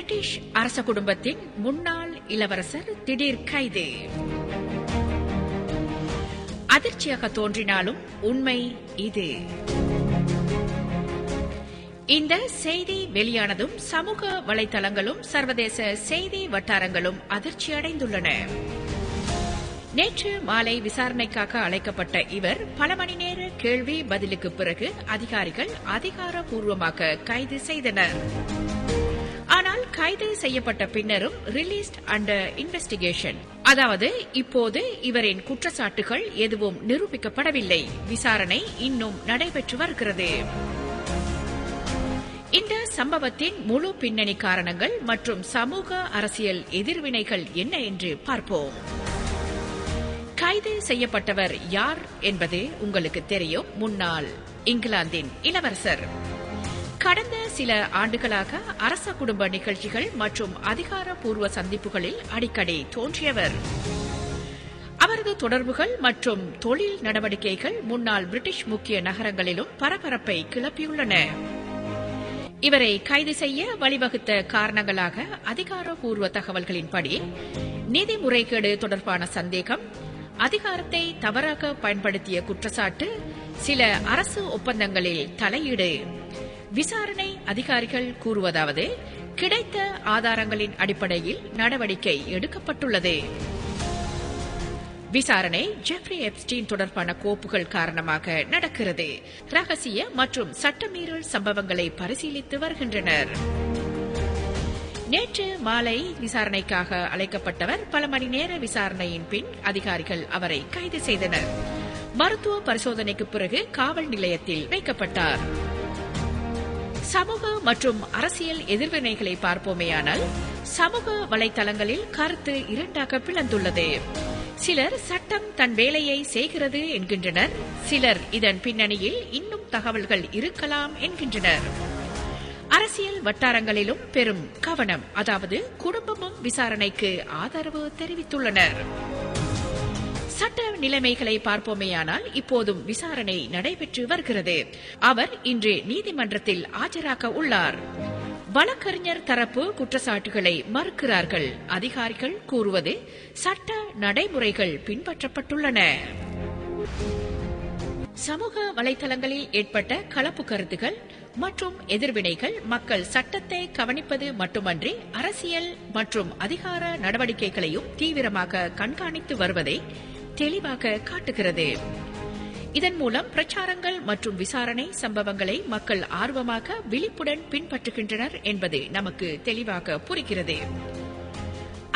British அரச குடும்பத்தின் முன்னாள் இளவரசர் திடீர் கைது. அதிர்ச்சியாக தோன்றினாலும் உண்மை இது. இந்த செய்தி வெளியானதும் சமூக வலைதளங்களும் சர்வதேச செய்தி வட்டாரங்களும் அதிர்ச்சியடைந்துள்ளன. நேற்று மாலை விசாரணைக்காக அழைக்கப்பட்ட இவர் பல மணி நேர கேள்வி பதிலுக்கு பிறகு அதிகாரிகள் அதிகாரப்பூர்வமாக கைது செய்தனர். ஆனால் கைது செய்யப்பட்ட பின்னரும் ரிலீஸ்ட் அண்டர் இன்வெஸ்டிகேஷன், அதாவது இப்போது இவரின் குற்றச்சாட்டுகள் எதுவும் நிரூபிக்கப்படவில்லை. விசாரணை இன்னும் நடைபெற்று வருகிறது. இந்த சம்பவத்தின் முழு பின்னணி காரணங்கள் மற்றும் சமூக அரசியல் எதிர்வினைகள் என்ன என்று பார்ப்போம். கைது செய்யப்பட்டவர் யார் என்பது உங்களுக்கு தெரியும். முன்னாள் இங்கிலாந்தின் இளவரசர். கடந்த சில ஆண்டுகளாக அரச குடும்ப நிகழ்ச்சிகள் மற்றும் அதிகாரப்பூர்வ சந்திப்புகளில் அடிக்கடி தோன்றியவர். அவரது தொடர்புகள் மற்றும் தொழில் நடவடிக்கைகள் முன்னாள் பிரிட்டிஷ் முக்கிய நகரங்களிலும் பரபரப்பை கிளப்பியுள்ளன. இவரை கைது செய்ய வழிவகுத்த காரணங்களாக அதிகாரப்பூர்வ தகவல்களின்படி நிதி முறைகேடு தொடர்பான சந்தேகம், அதிகாரத்தை தவறாக பயன்படுத்திய குற்றச்சாட்டு, சில அரசு ஒப்பந்தங்களில் தலையீடு. விசாரணை அதிகாரிகள் கூறுவதாவது, கிடைத்த ஆதாரங்களின் அடிப்படையில் நடவடிக்கை எடுக்கப்பட்டுள்ளது. விசாரணை ஜெஃப்ரி எப்ஸ்டீன் தொடர்பான கோப்புகள் காரணமாக நடக்கிறது. ரகசிய மற்றும் சட்டமீறல் சம்பவங்களை பரிசீலித்து வருகின்றனர். நேற்று மாலை விசாரணைக்காக அழைக்கப்பட்டவர் பல மணி நேர விசாரணையின் பின் அதிகாரிகள் அவரை கைது செய்தனர். மருத்துவ பரிசோதனைக்கு பிறகு காவல் நிலையத்தில் வைக்கப்பட்டார். சமூக மற்றும் அரசியல் எதிர்வினைகளை பார்ப்போமேயானால் சமூக வலைதளங்களில் கருத்து இரண்டாக பிளந்துள்ளது. சிலர் சட்டம் தன் வேலையை செய்கிறது என்கின்றனர். சிலர் இதன் பின்னணியில் இன்னும் தகவல்கள் இருக்கலாம் என்கின்றனர். அரசியல் வட்டாரங்களிலும் பெரும் கவனம், அதாவது குடும்பமும் விசாரணைக்கு ஆதரவு தெரிவித்துள்ளனர். சட்ட நிலைமைகளை பார்ப்போமேயானால் இப்போதும் விசாரணை நடைபெற்று வருகிறது. அவர் இன்று நீதிமன்றத்தில் ஆஜராக உள்ளார். வழக்கறிஞர் தரப்பு குற்றச்சாட்டுகளை மறுக்கிறார்கள். அதிகாரிகள் கூறுவது சட்ட நடைமுறைகள் பின்பற்றப்பட்டுள்ளன. சமூக வலைதளங்களில் ஏற்பட்ட கலப்பு கருத்துகள் மற்றும் எதிர்வினைகள் மக்கள் சட்டத்தை கவனிப்பது மட்டுமன்றி அரசியல் மற்றும் அதிகார நடவடிக்கைகளையும் தீவிரமாக கண்காணித்து வருவதை தெளிவாக காட்டுகிறது. இதன் மூலம் பிரச்சாரங்கள் மற்றும் விசாரணை சம்பவங்களை மக்கள் ஆர்வமாக விழிப்புடன் பின்பற்றுகின்றனர் என்பது நமக்கு தெளிவாக புரிகிறது.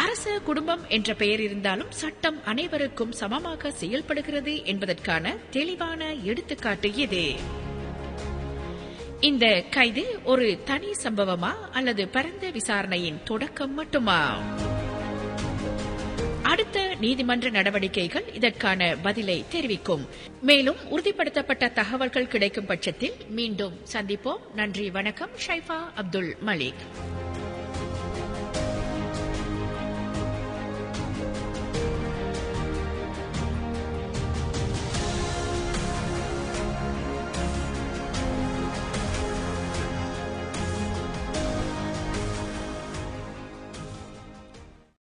அரச குடும்பம் என்ற பெயர் இருந்தாலும் சட்டம் அனைவருக்கும் சமமாக செயல்படுகிறது என்பதற்கான தெளிவான எடுத்துக்காட்டு இது. இந்த கைது ஒரு தனி சம்பவமா அல்லது பரந்த விசாரணையின் தொடக்கம் மட்டுமா? அடுத்த நீதிமன்ற நடவடிக்கைகள் இதற்கான பதிலை தெரிவிக்கும். மேலும் உறுதிப்படுத்தப்பட்ட தகவல்கள் கிடைக்கும் பட்சத்தில் மீண்டும் சந்திப்போம். நன்றி, வணக்கம். ஷைஃபா அப்துல் மலிக்.